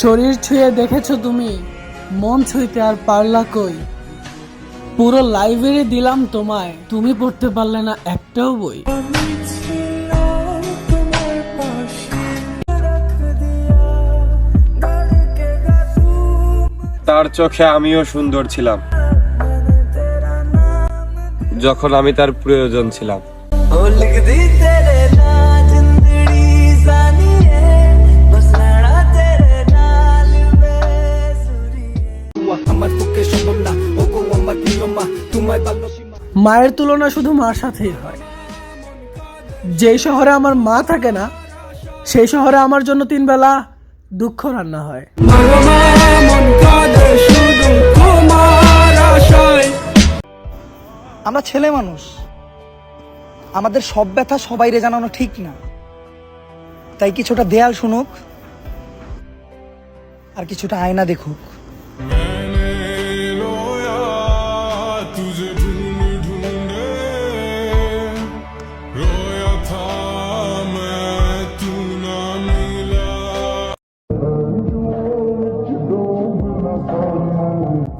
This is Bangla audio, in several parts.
শরীর ছুঁয়ে দেখেছো তুমি, মন ছুঁইতে আর পারলা কই? পুরো লাইব্রেরি দিলাম তোমায়, তুমি পড়তে পারলে না একটাও বই। তার চোখে আমিও সুন্দর ছিলাম যখন আমি তার প্রয়োজন ছিলাম। মায়ের তুলনা শুধু মার সাথেই হয়। যেই শহরে আমার মা থাকে না, সেই শহরে আমার জন্য 3 বেলা দুঃখ রান্না হয়। আমরা ছেলে মানুষ, আমাদের সব ব্যথা সবাইরে জানানো ঠিক না। তাই কিছুটা দেয়াল শুনুক আর কিছুটা আয়না দেখুক।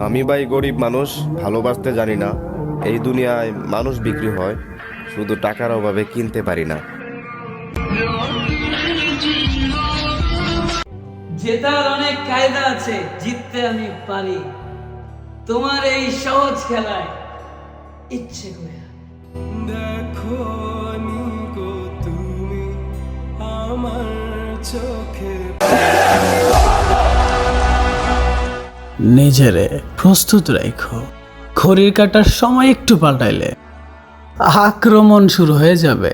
আমি ভাই গরিব মানুষ, ভালোবাসতে জানি না। এই দুনিয়ায় মানুষ বিক্রি হয়, শুধু টাকার অভাবে কিনতে পারি না। জেতার অনেক কায়দা আছে, জিততে আমি পারি। তোমার এই সহজ খেলায় ইচ্ছে করে দেখো তুমি আমার চোখে। নিজেরে প্রস্তুত রাখো, ঘড়ির কাঁটার সময় একটু পাল্টাইলে আক্রমণ শুরু হয়ে যাবে।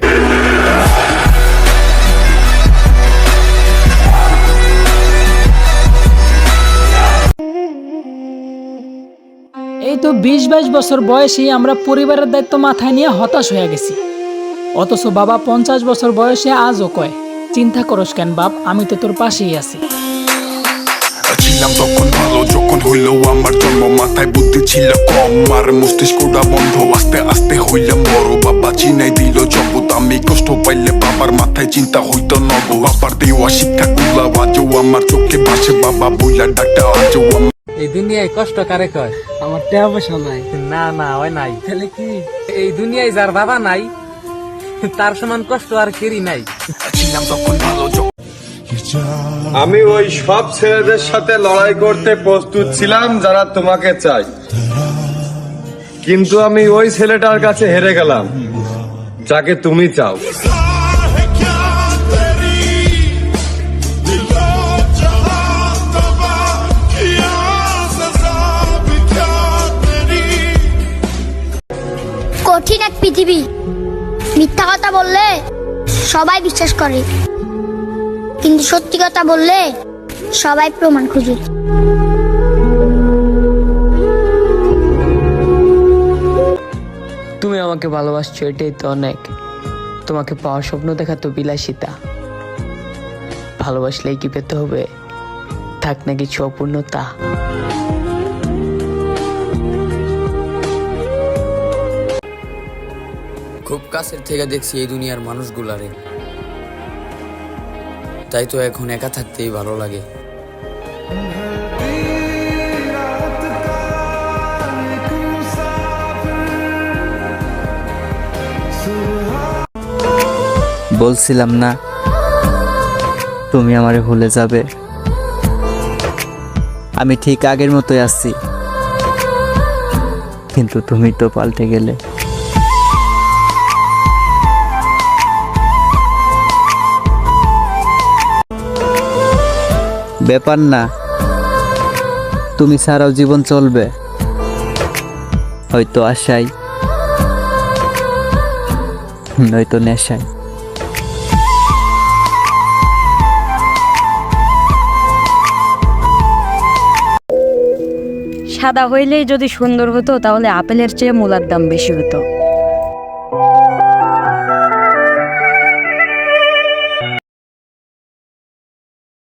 এই তো 20-22 বছর বয়সেই আমরা পরিবারের দায়িত্ব মাথায় নিয়ে হতাশ হয়ে গেছি। অথচ বাবা 50 বছর বয়সে আজও কয়, চিন্তা করস কেন বাপ, আমি তো তোর পাশেই আছি। ছিলাম তখন ভালো, যখন হইলো আমার জন্ম, মাথায় বুদ্ধি ছিল কম, আর মস্তিষ্কটা বন্ধ। আস্তে আস্তে হইলাম বড়, বাবা চিনাই দিল জগৎ। আমি কষ্ট পাইলে বাবার মাথায় চিন্তা হইতো নব। বাবার দেওয়া শিক্ষা গুলা আজও আমার চোখে ভাসে, বাবা বইলা ডাক্তার আজও। এই দুনিয়ায় কষ্ট কারে কয়? আমার টাকা পয়সা নাই। না না, ওই নাই। তাহলে কি এই দুনিয়ায় যার বাবা নাই তার সমান কষ্ট আর কেরি নাই? ছিলাম তখন ভালো। আমি ওই সব ছেলেদের সাথে লড়াই করতে প্রস্তুত ছিলাম যারা তোমাকে চাই, কিন্তু আমি ওই ছেলেটার কাছে হেরে গেলাম যাকে তুমি চাও। কঠিন এক পৃথিবী, মিথ্যা কথা বললে সবাই বিশ্বাস করে, কিন্তু সত্যি কথা বললে সবাই প্রমাণ খুঁজে। তুমি আমাকে ভালোবাসছো, এটাই তো অনেক। তোমাকে পাওয়ার স্বপ্ন দেখা তো বিলাসিতা। ভালোবাসলেই কি পেতে হবে? থাক না কিছু অপূর্ণতা। খুব কাছের থেকে দেখছি এই দুনিয়ার মানুষগুলারে, তাই তো এখন একা থাকতেই ভালো লাগে। বলছিলাম না তুমি আমারে ভুলে যাবে? আমি ঠিক আগের মতোই আছি, কিন্তু তুমি তো পাল্টে গেলে। ব্যাপার না, তুমি ছাড়াও জীবন চলবে, হয়তো আশায়, নয়তো নেশায়। সাদা হইলেই যদি সুন্দর হতো, তাহলে আপেলের চেয়ে মূলার দাম বেশি হতো।